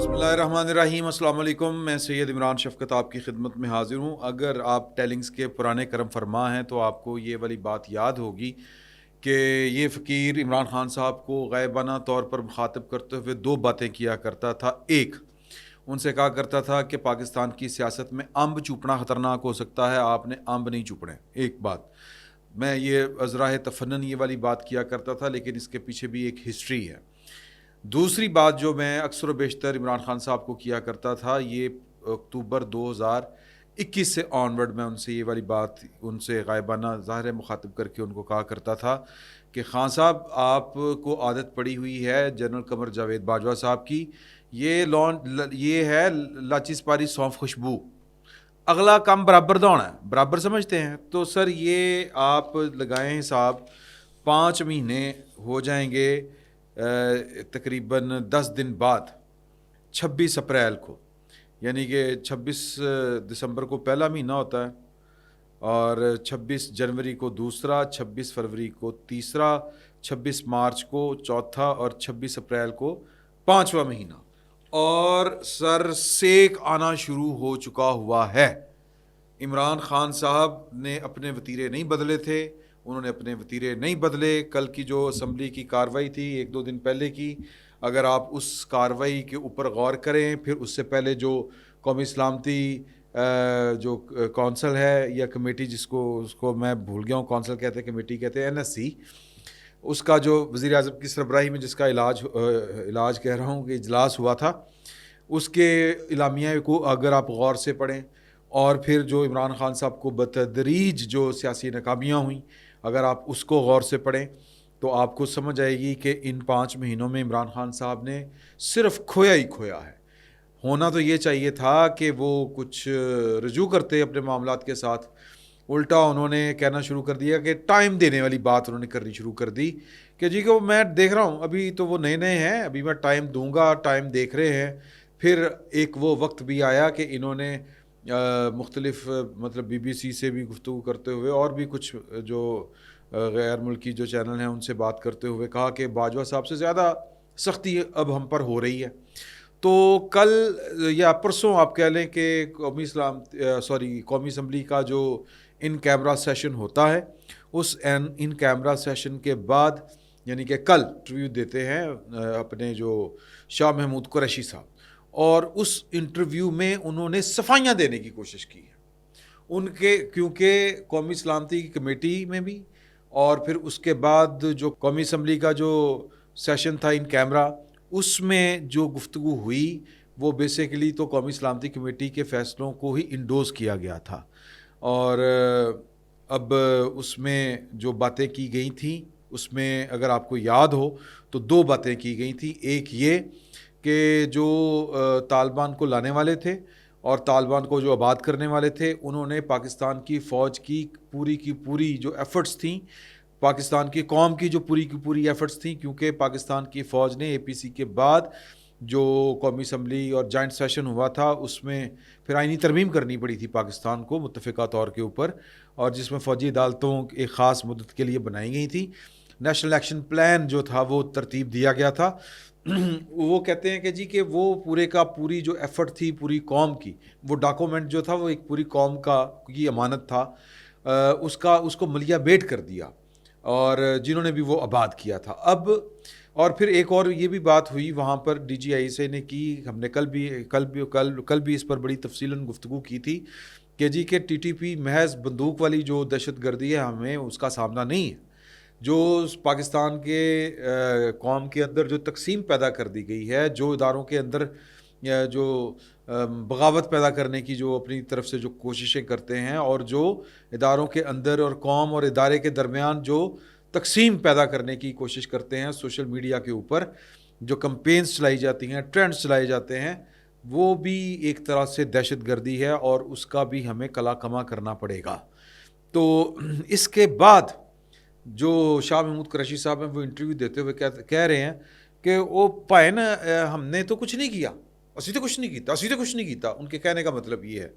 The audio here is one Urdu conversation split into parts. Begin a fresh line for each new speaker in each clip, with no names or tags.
بسم اللہ الرحمن الرحیم. السلام علیکم. میں سید عمران شفقت آپ کی خدمت میں حاضر ہوں. اگر آپ ٹیلنگز کے پرانے کرم فرما ہیں تو آپ کو یہ والی بات یاد ہوگی کہ یہ فقیر عمران خان صاحب کو غائبانہ طور پر مخاطب کرتے ہوئے دو باتیں کیا کرتا تھا. ایک، ان سے کہا کرتا تھا کہ پاکستان کی سیاست میں امب چوپنا خطرناک ہو سکتا ہے، آپ نے امب نہیں چوپنے. ایک بات، میں یہ ازراہ تفنن یہ والی بات کیا کرتا تھا، لیکن اس کے پیچھے بھی ایک ہسٹری ہے. دوسری بات جو میں اکثر و بیشتر عمران خان صاحب کو کیا کرتا تھا، یہ اکتوبر 2021 سے آنورڈ میں ان سے یہ والی بات ان سے غائبانہ ظاہر مخاطب کر کے ان کو کہا کرتا تھا کہ خان صاحب آپ کو عادت پڑی ہوئی ہے جنرل قمر جاوید باجوہ صاحب کی، یہ ہے لاچی سپاری سونف خوشبو، اگلا کام برابر دوڑنا ہے. برابر سمجھتے ہیں تو سر یہ آپ لگائیں حساب، 5 مہینے ہو جائیں گے تقریباً 10 دن بعد 26 اپریل کو، یعنی کہ 26 دسمبر کو پہلا مہینہ ہوتا ہے اور 26 جنوری کو دوسرا، 26 فروری کو تیسرا، 26 مارچ کو چوتھا اور 26 اپریل کو پانچواں مہینہ. اور سر سیک آنا شروع ہو چکا ہوا ہے. عمران خان صاحب نے اپنے وتیرے نہیں بدلے تھے، انہوں نے اپنے وتیرے نہیں بدلے. کل کی جو اسمبلی کی کارروائی تھی 1-2 دن پہلے کی، اگر آپ اس کارروائی کے اوپر غور کریں، پھر اس سے پہلے جو قومی سلامتی جو کونسل ہے یا کمیٹی اس کو میں بھول گیا ہوں، کونسل کہتے ہیں کمیٹی کہتے ہیں، NSC، اس کا جو وزیر اعظم کی سربراہی میں جس کا علاج کہہ رہا ہوں کہ اجلاس ہوا تھا، اس کے اعلامیہ کو اگر آپ غور سے پڑھیں اور پھر جو عمران خان صاحب کو بتدریج جو سیاسی ناکامیاں ہوئیں اگر آپ اس کو غور سے پڑھیں تو آپ کو سمجھ آئے گی کہ ان 5 مہینوں میں عمران خان صاحب نے صرف کھویا ہی کھویا ہے. ہونا تو یہ چاہیے تھا کہ وہ کچھ رجوع کرتے اپنے معاملات کے ساتھ، الٹا انہوں نے کہنا شروع کر دیا کہ ٹائم دینے والی بات انہوں نے کرنی شروع کر دی کہ جی کہ میں دیکھ رہا ہوں، ابھی تو وہ نئے ہیں، ابھی میں ٹائم دوں گا، ٹائم دیکھ رہے ہیں. پھر ایک وہ وقت بھی آیا کہ انہوں نے مختلف مطلب BBC سے بھی گفتگو کرتے ہوئے اور بھی کچھ جو غیر ملکی جو چینل ہیں ان سے بات کرتے ہوئے کہا کہ باجوہ صاحب سے زیادہ سختی اب ہم پر ہو رہی ہے. تو کل یا پرسوں آپ کہہ لیں کہ قومی اسمبلی کا جو ان کیمرہ سیشن ہوتا ہے، اس ان کیمرہ سیشن کے بعد یعنی کہ کل انٹرویو دیتے ہیں اپنے جو شاہ محمود قریشی صاحب، اور اس انٹرویو میں انہوں نے صفائیاں دینے کی کوشش کی ہے ان کے، کیونکہ قومی سلامتی کی کمیٹی میں بھی اور پھر اس کے بعد جو قومی اسمبلی کا جو سیشن تھا ان کیمرہ، اس میں جو گفتگو ہوئی وہ بیسیکلی تو قومی سلامتی کمیٹی کے فیصلوں کو ہی انڈوز کیا گیا تھا. اور اب اس میں جو باتیں کی گئی تھیں اس میں اگر آپ کو یاد ہو تو 2 باتیں کی گئی تھیں. ایک یہ کہ جو طالبان کو لانے والے تھے اور طالبان کو جو آباد کرنے والے تھے، انہوں نے پاکستان کی فوج کی پوری جو ایفرٹس تھیں، پاکستان کی قوم کی جو پوری ایفرٹس تھیں، کیونکہ پاکستان کی فوج نے APC کے بعد جو قومی اسمبلی اور جوائنٹ سیشن ہوا تھا اس میں پھر آئینی ترمیم کرنی پڑی تھی پاکستان کو متفقہ طور کے اوپر، اور جس میں فوجی عدالتوں ایک خاص مدت کے لیے بنائی گئی تھیں. نیشنل ایکشن پلان جو تھا وہ ترتیب دیا گیا تھا. وہ کہتے ہیں کہ جی کہ وہ پوری جو ایفرٹ تھی پوری قوم کی، وہ ڈاکومنٹ جو تھا وہ ایک پوری قوم کی امانت تھا، اس کو ملیہ بیٹ کر دیا اور جنہوں نے بھی وہ آباد کیا تھا. اب اور پھر ایک اور یہ بھی بات ہوئی وہاں پر DGI نے کی، ہم نے کل بھی اس پر بڑی تفصیلاً گفتگو کی تھی کہ جی کہ TTP محض بندوق والی جو دہشت گردی ہے ہمیں اس کا سامنا نہیں ہے. جو پاکستان کے قوم کے اندر جو تقسیم پیدا کر دی گئی ہے، جو اداروں کے اندر جو بغاوت پیدا کرنے کی جو اپنی طرف سے جو کوششیں کرتے ہیں، اور جو اداروں کے اندر اور قوم اور ادارے کے درمیان جو تقسیم پیدا کرنے کی کوشش کرتے ہیں سوشل میڈیا کے اوپر، جو کمپینز چلائی جاتی ہیں، ٹرینڈز چلائے جاتے ہیں، وہ بھی ایک طرح سے دہشت گردی ہے اور اس کا بھی ہمیں کلا کما کرنا پڑے گا. تو اس کے بعد جو شاہ محمود قریشی صاحب ہیں وہ انٹرویو دیتے ہوئے کہہ رہے ہیں کہ وہ پائے نا ہم نے تو کچھ نہیں کیا، اسی تو کچھ نہیں کیتا. ان کے کہنے کا مطلب یہ ہے.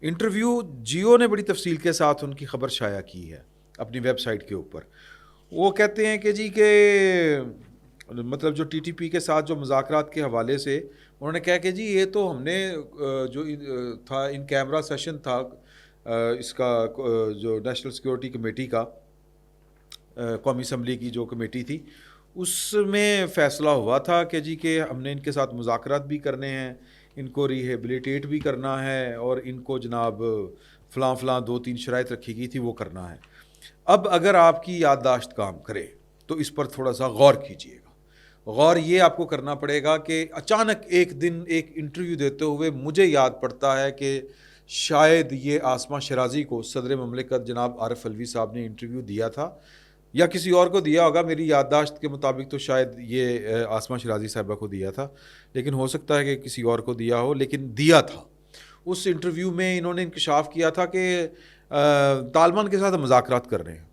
انٹرویو جیو نے بڑی تفصیل کے ساتھ ان کی خبر شائع کی ہے اپنی ویب سائٹ کے اوپر. وہ کہتے ہیں کہ جی کہ مطلب جو TTP کے ساتھ جو مذاکرات کے حوالے سے انہوں نے کہا کہ جی یہ تو ہم نے جو تھا ان کیمرہ سیشن تھا اس کا جو نیشنل سیکورٹی کمیٹی کا، قومی اسمبلی کی جو کمیٹی تھی، اس میں فیصلہ ہوا تھا کہ جی کہ ہم نے ان کے ساتھ مذاکرات بھی کرنے ہیں، ان کو ریہیبلیٹیٹ بھی کرنا ہے، اور ان کو جناب فلاں فلاں 2-3 شرائط رکھی گئی تھی وہ کرنا ہے۔ اب اگر آپ کی یادداشت کام کرے تو اس پر تھوڑا سا غور کیجیے گا۔ غور یہ آپ کو کرنا پڑے گا کہ اچانک ایک دن ایک انٹرویو دیتے ہوئے مجھے یاد پڑتا ہے کہ شاید یہ آسمہ شیرازی کو صدر مملکت جناب عارف علوی صاحب نے انٹرویو دیا تھا، یا کسی اور کو دیا ہوگا، میری یادداشت کے مطابق تو شاید یہ آسمہ شیرازی صاحبہ کو دیا تھا، لیکن ہو سکتا ہے کہ کسی اور کو دیا ہو، لیکن دیا تھا۔ اس انٹرویو میں انہوں نے انکشاف کیا تھا کہ طالبان کے ساتھ مذاکرات کر رہے ہیں۔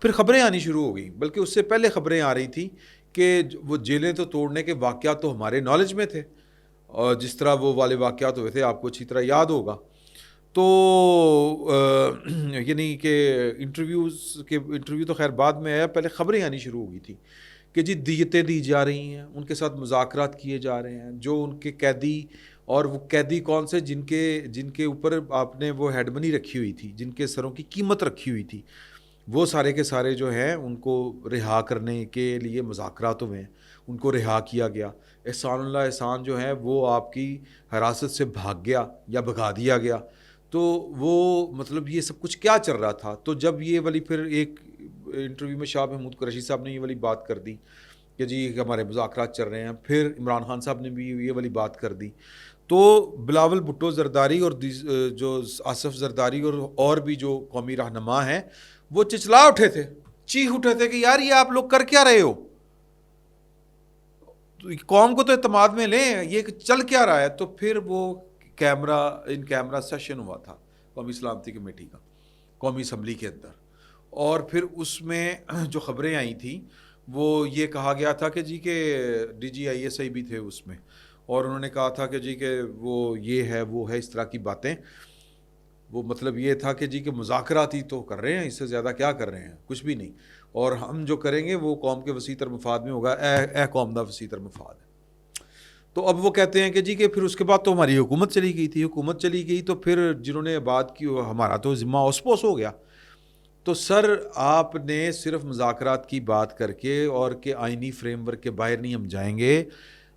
پھر خبریں آنی شروع ہو گئیں، بلکہ اس سے پہلے خبریں آ رہی تھیں کہ وہ جیلیں تو توڑنے کے واقعات تو ہمارے نالج میں تھے، اور جس طرح وہ والے واقعات ہوئے تھے آپ کو اچھی طرح یاد ہوگا۔ تو یعنی کہ انٹرویو تو خیر بعد میں آیا، پہلے خبریں آنی شروع ہو گئی تھی کہ جی دیتیں دی جا رہی ہیں، ان کے ساتھ مذاکرات کیے جا رہے ہیں، جو ان کے قیدی، اور وہ قیدی کون سے جن کے اوپر آپ نے وہ ہیڈ منی رکھی ہوئی تھی، جن کے سروں کی قیمت رکھی ہوئی تھی، وہ سارے کے سارے جو ہیں ان کو رہا کرنے کے لیے مذاکرات ہوئے ہیں، ان کو رہا کیا گیا۔ احسان اللہ احسان جو ہے وہ آپ کی حراست سے بھاگ گیا یا بھگا دیا گیا۔ تو وہ مطلب یہ سب کچھ کیا چل رہا تھا؟ تو جب یہ والی پھر ایک انٹرویو میں شاہ محمود قریشی صاحب نے یہ والی بات کر دی کہ جی ہمارے مذاکرات چل رہے ہیں، پھر عمران خان صاحب نے بھی یہ والی بات کر دی، تو بلاول بھٹو زرداری اور جو آصف زرداری اور بھی جو قومی رہنما ہیں وہ چچلا اٹھے تھے، چیخ اٹھے تھے کہ یار یہ آپ لوگ کر کیا رہے ہو، قوم کو تو اعتماد میں لیں، یہ چل کیا رہا ہے؟ تو پھر وہ ان کیمرہ سیشن ہوا تھا قومی سلامتی کمیٹی کا قومی اسمبلی کے اندر، اور پھر اس میں جو خبریں آئی تھیں وہ یہ کہا گیا تھا کہ جی کہ D G I S I بھی تھے اس میں، اور انہوں نے کہا تھا کہ جی کہ وہ یہ ہے وہ ہے اس طرح کی باتیں، وہ مطلب یہ تھا کہ جی کہ مذاکرات ہی تو کر رہے ہیں، اس سے زیادہ کیا کر رہے ہیں، کچھ بھی نہیں، اور ہم جو کریں گے وہ قوم کے وسیع تر مفاد میں ہوگا، اے قوم دا وسیع تر مفاد ہے۔ تو اب وہ کہتے ہیں کہ جی کہ پھر اس کے بعد تو ہماری حکومت چلی گئی تھی، حکومت چلی گئی تو پھر جنہوں نے بات کی ہمارا تو ذمہ اوس پوس ہو گیا۔ تو سر آپ نے صرف مذاکرات کی بات کر کے اور کہ آئینی فریم ورک کے باہر نہیں ہم جائیں گے،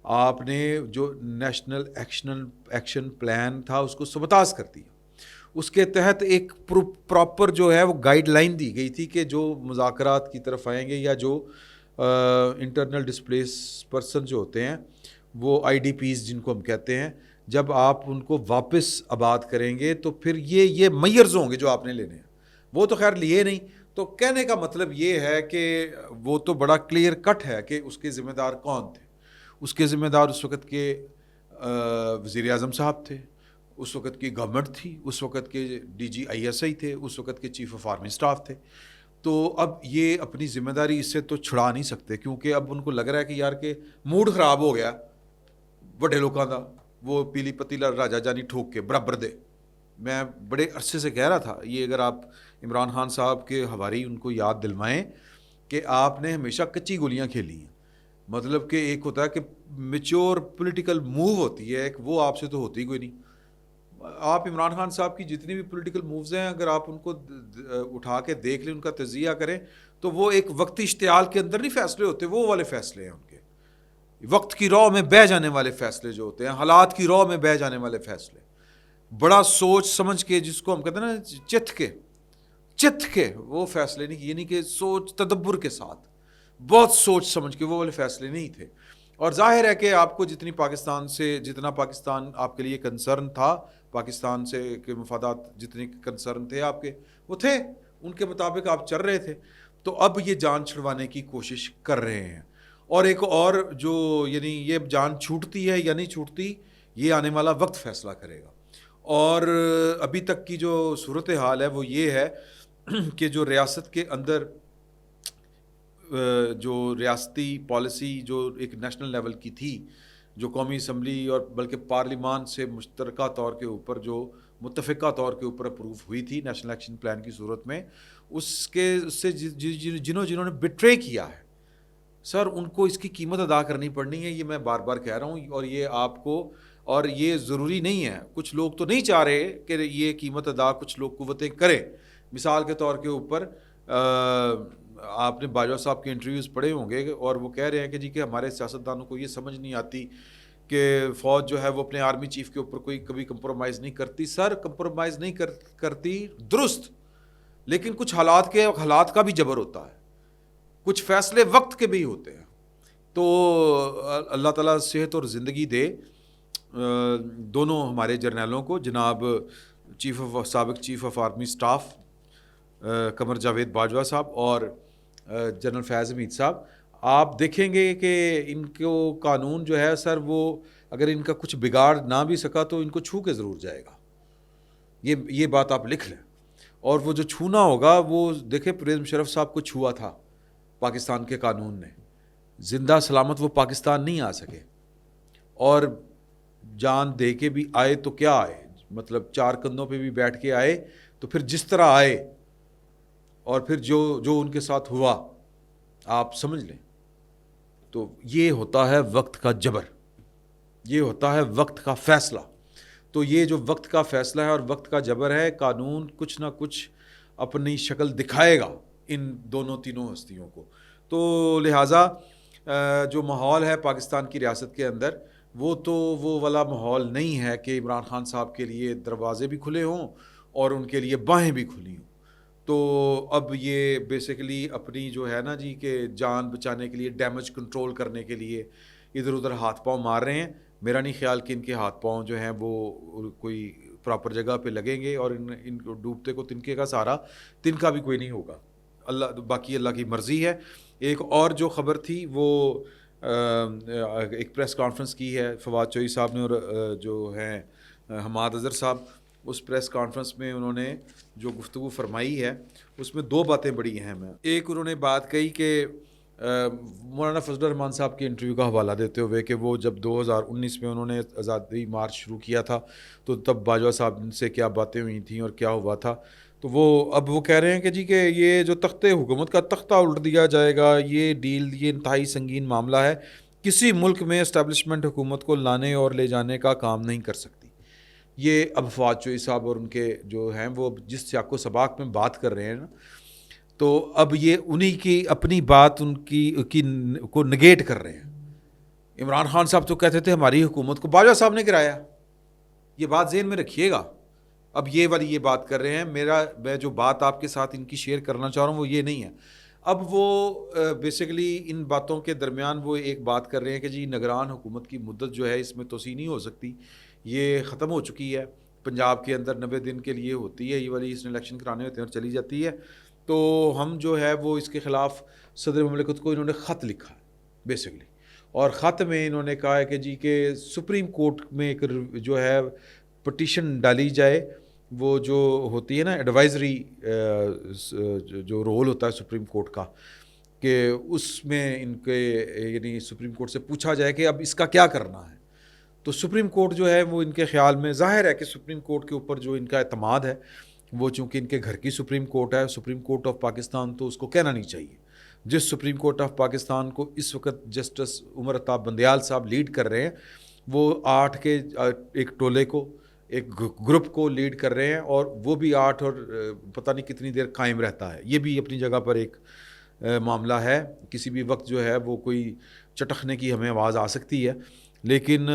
آپ نے جو نیشنل ایکشن پلان تھا اس کو سبتاز کر دیا۔ اس کے تحت ایک پراپر جو ہے وہ گائیڈ لائن دی گئی تھی کہ جو مذاکرات کی طرف آئیں گے یا جو انٹرنل ڈسپلیس پرسن جو ہوتے ہیں، وہ آئی ڈی پیز جن کو ہم کہتے ہیں، جب آپ ان کو واپس آباد کریں گے تو پھر یہ میئرز ہوں گے جو آپ نے لینے ہیں، وہ تو خیر لیے نہیں۔ تو کہنے کا مطلب یہ ہے کہ وہ تو بڑا کلیئر کٹ ہے کہ اس کے ذمہ دار کون تھے۔ اس کے ذمہ دار اس وقت کے وزیر اعظم صاحب تھے، اس وقت کی گورنمنٹ تھی، اس وقت کے D G I S I تھے، اس وقت کے چیف آف آرمی اسٹاف تھے۔ تو اب یہ اپنی ذمہ داری اس سے تو چھڑا نہیں سکتے، کیونکہ اب ان کو لگ رہا ہے کہ یار کہ موڈ خراب ہو گیا بڑے لوگوں کا، وہ پیلی پتیلا راجا جانی ٹھوک کے برابر دے۔ میں بڑے عرصے سے کہہ رہا تھا یہ، اگر آپ عمران خان صاحب کے حواری ان کو یاد دلوائیں کہ آپ نے ہمیشہ کچی گولیاں کھیلی ہیں، مطلب کہ ایک ہوتا ہے کہ میچور پولیٹیکل موو ہوتی ہے ایک، وہ آپ سے تو ہوتی کوئی نہیں۔ آپ عمران خان صاحب کی جتنی بھی پولیٹیکل مووز ہیں اگر آپ ان کو اٹھا کے دیکھ لیں، ان کا تجزیہ کریں، تو وہ ایک وقتی اشتعال کے اندر نہیں فیصلے ہوتے، وہ والے فیصلے ہیں ان کے، وقت کی رو میں بہہ جانے والے فیصلے جو ہوتے ہیں، حالات کی رو میں بہہ جانے والے فیصلے، بڑا سوچ سمجھ کے، جس کو ہم کہتے ہیں نا چت کے وہ فیصلے نہیں، یعنی کہ سوچ تدبر کے ساتھ بہت سوچ سمجھ کے وہ والے فیصلے نہیں تھے۔ اور ظاہر ہے کہ آپ کو جتنا پاکستان آپ کے لیے کنسرن تھا، پاکستان سے کے مفادات جتنے کنسرن تھے آپ کے، وہ تھے، ان کے مطابق آپ چل رہے تھے۔ تو اب یہ جان چھڑوانے کی کوشش کر رہے ہیں، اور ایک اور جو یعنی یہ جان چھوٹتی ہے یا نہیں چھوٹتی، یہ آنے والا وقت فیصلہ کرے گا۔ اور ابھی تک کی جو صورتحال ہے وہ یہ ہے کہ جو ریاست کے اندر جو ریاستی پالیسی جو ایک نیشنل لیول کی تھی، جو قومی اسمبلی اور بلکہ پارلیمان سے مشترکہ طور کے اوپر جو متفقہ طور کے اوپر اپروو ہوئی تھی نیشنل ایکشن پلان کی صورت میں، اس سے جنہوں نے بٹرے کیا ہے، سر ان کو اس کی قیمت ادا کرنی پڑنی ہے، یہ میں بار بار کہہ رہا ہوں، اور یہ آپ کو، اور یہ ضروری نہیں ہے، کچھ لوگ تو نہیں چاہ رہے کہ یہ قیمت ادا کچھ لوگ قوتیں کریں. مثال کے طور کے اوپر آپ نے باجوہ صاحب کے انٹرویوز پڑھے ہوں گے، اور وہ کہہ رہے ہیں کہ جی کہ ہمارے سیاستدانوں کو یہ سمجھ نہیں آتی کہ فوج جو ہے وہ اپنے آرمی چیف کے اوپر کوئی کبھی کمپرومائز نہیں کرتی. سر کمپرومائز نہیں کرتی درست، لیکن کچھ حالات کا بھی جبر ہوتا ہے، کچھ فیصلے وقت کے بھی ہوتے ہیں. تو اللہ تعالیٰ صحت اور زندگی دے دونوں ہمارے جرنیلوں کو، جناب سابق chief of army staff Qamar Javed Bajwa صاحب اور جنرل فیاض حمید صاحب. آپ دیکھیں گے کہ ان کو قانون جو ہے سر، وہ اگر ان کا کچھ بگاڑ نہ بھی سکا تو ان کو چھو کے ضرور جائے گا. یہ بات آپ لکھ لیں. اور وہ جو چھونا ہوگا، وہ دیکھیں پرویز مشرف صاحب کو چھوا تھا پاکستان کے قانون نے، زندہ سلامت وہ پاکستان نہیں آ سکے، اور جان دے کے بھی آئے تو کیا آئے، مطلب 4 کندھوں پہ بھی بیٹھ کے آئے، تو پھر جس طرح آئے اور پھر جو ان کے ساتھ ہوا آپ سمجھ لیں. تو یہ ہوتا ہے وقت کا جبر، یہ ہوتا ہے وقت کا فیصلہ. تو یہ جو وقت کا فیصلہ ہے اور وقت کا جبر ہے، قانون کچھ نہ کچھ اپنی شکل دکھائے گا ان دونوں تینوں ہستیوں کو. تو لہٰذا جو ماحول ہے پاکستان کی ریاست کے اندر، وہ والا ماحول نہیں ہے کہ عمران خان صاحب کے لیے دروازے بھی کھلے ہوں اور ان کے لیے باہیں بھی کھلی ہوں. تو اب یہ بیسیکلی اپنی جو ہے نا جی کہ جان بچانے کے لیے، ڈیمیج کنٹرول کرنے کے لیے ادھر ادھر ہاتھ پاؤں مار رہے ہیں. میرا نہیں خیال کہ ان کے ہاتھ پاؤں جو ہیں وہ کوئی پراپر جگہ پہ لگیں گے، اور ان کو ڈوبتے کو تنکے کا سہارا تنکا بھی کوئی نہیں ہوگا. باقی اللہ کی مرضی ہے. ایک اور جو خبر تھی وہ ایک پریس کانفرنس کی ہے فواد چوہی صاحب نے، اور جو ہیں حماد اظہر صاحب. اس پریس کانفرنس میں انہوں نے جو گفتگو فرمائی ہے، اس میں 2 باتیں بڑی اہم ہیں. ایک انہوں نے بات کہی کہ مولانا فضل الرحمان صاحب کے انٹرویو کا حوالہ دیتے ہوئے کہ وہ جب 2019 میں انہوں نے آزادی مارچ شروع کیا تھا تو تب باجوہ صاحب سے کیا باتیں ہوئی تھیں اور کیا ہوا تھا. تو اب وہ کہہ رہے ہیں کہ جی کہ یہ جو تخت حکومت کا تختہ الٹ دیا جائے گا، یہ ڈیل، یہ انتہائی سنگین معاملہ ہے، کسی ملک میں اسٹیبلشمنٹ حکومت کو لانے اور لے جانے کا کام نہیں کر سکتی. یہ اب فواد چوہی صاحب اور ان کے جو ہیں وہ جس سیاق و سباق میں بات کر رہے ہیں نا، تو اب یہ انہی کی اپنی بات ان کی کو نگیٹ کر رہے ہیں. عمران خان صاحب تو کہتے تھے ہماری حکومت کو باجوہ صاحب نے گرایا. یہ بات ذہن میں رکھیے گا. اب یہ والی یہ بات کر رہے ہیں. میں جو بات آپ کے ساتھ ان کی شیئر کرنا چاہ رہا ہوں وہ یہ نہیں ہے. اب وہ بیسیکلی ان باتوں کے درمیان وہ ایک بات کر رہے ہیں کہ جی نگران حکومت کی مدت جو ہے اس میں توسیع نہیں ہو سکتی، یہ ختم ہو چکی ہے. پنجاب کے اندر 90 دن کے لیے ہوتی ہے یہ والی، اس نے الیکشن کرانے ہوتے ہیں اور چلی جاتی ہے. تو ہم جو ہے وہ اس کے خلاف صدر مملکت کو انہوں نے خط لکھا ہے بیسیکلی، اور خط میں انہوں نے کہا ہے کہ جی کہ سپریم کورٹ میں ایک جو ہے پٹیشن ڈالی جائے، وہ جو ہوتی ہے نا ایڈوائزری جو رول ہوتا ہے سپریم کورٹ کا، کہ اس میں ان کے یعنی سپریم کورٹ سے پوچھا جائے کہ اب اس کا کیا کرنا ہے. تو سپریم کورٹ جو ہے وہ ان کے خیال میں، ظاہر ہے کہ سپریم کورٹ کے اوپر جو ان کا اعتماد ہے وہ چونکہ ان کے گھر کی سپریم کورٹ ہے، سپریم کورٹ آف پاکستان، تو اس کو کہنا نہیں چاہیے. جس سپریم کورٹ آف پاکستان کو اس وقت جسٹس عمر عطاب بندیال صاحب لیڈ کر رہے ہیں، وہ 8 کے ایک ٹولے کو، ایک گروپ کو لیڈ کر رہے ہیں، اور وہ بھی 8 اور پتہ نہیں کتنی دیر قائم رہتا ہے. یہ بھی اپنی جگہ پر ایک معاملہ ہے. کسی بھی وقت جو ہے وہ کوئی چٹخنے کی ہمیں آواز آ سکتی ہے. لیکن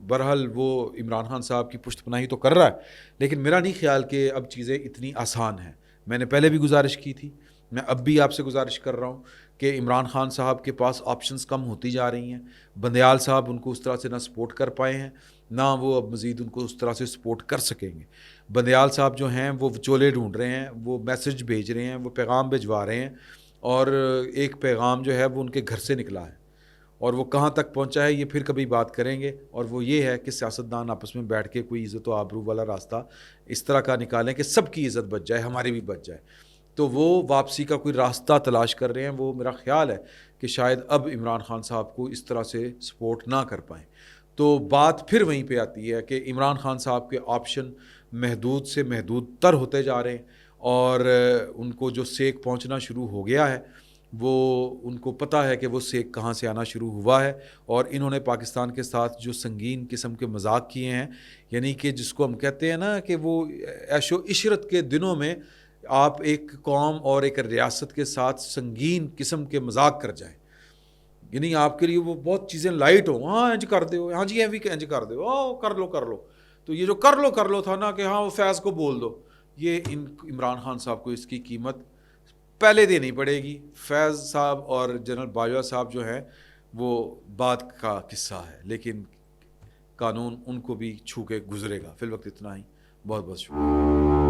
بہرحال وہ عمران خان صاحب کی پشت پناہی تو کر رہا ہے، لیکن میرا نہیں خیال کہ اب چیزیں اتنی آسان ہیں. میں نے پہلے بھی گزارش کی تھی، میں اب بھی آپ سے گزارش کر رہا ہوں کہ عمران خان صاحب کے پاس آپشنز کم ہوتی جا رہی ہیں. بندیال صاحب ان کو اس طرح سے نہ سپورٹ کر پائے ہیں، نہ وہ اب مزید ان کو اس طرح سے سپورٹ کر سکیں گے. بندیال صاحب جو ہیں وہ چولے ڈھونڈ رہے ہیں، وہ میسج بھیج رہے ہیں، وہ پیغام بھجوا رہے ہیں، اور ایک پیغام جو ہے وہ ان کے گھر سے نکلا ہے، اور وہ کہاں تک پہنچا ہے یہ پھر کبھی بات کریں گے. اور وہ یہ ہے کہ سیاستدان آپس میں بیٹھ کے کوئی عزت و آبرو والا راستہ اس طرح کا نکالیں کہ سب کی عزت بچ جائے، ہماری بھی بچ جائے. تو وہ واپسی کا کوئی راستہ تلاش کر رہے ہیں. وہ میرا خیال ہے کہ شاید اب عمران خان صاحب کو اس طرح سے سپورٹ نہ کر پائیں. تو بات پھر وہیں پہ آتی ہے کہ عمران خان صاحب کے آپشن محدود سے محدود تر ہوتے جا رہے ہیں، اور ان کو جو سیک پہنچنا شروع ہو گیا ہے وہ ان کو پتہ ہے کہ وہ سیک کہاں سے آنا شروع ہوا ہے، اور انہوں نے پاکستان کے ساتھ جو سنگین قسم کے مذاق کیے ہیں، یعنی کہ جس کو ہم کہتے ہیں نا کہ وہ عیش و عشرت کے دنوں میں آپ ایک قوم اور ایک ریاست کے ساتھ سنگین قسم کے مذاق کر جائیں، یعنی آپ کے لیے وہ بہت چیزیں لائٹ ہوں، ہاں انج کر دو، ہاں جی ایوی انج کر دو، کر لو، تو یہ جو کر لو تھا نا کہ ہاں وہ فیض کو بول دو، یہ عمران خان صاحب کو اس کی قیمت پہلے دینی پڑے گی۔ فیض صاحب اور جنرل باجوہ صاحب جو ہیں وہ بعد کا قصہ ہے، لیکن قانون ان کو بھی چھو کے گزرے گا۔ فی الوقت اتنا ہی، بہت بہت شکریہ۔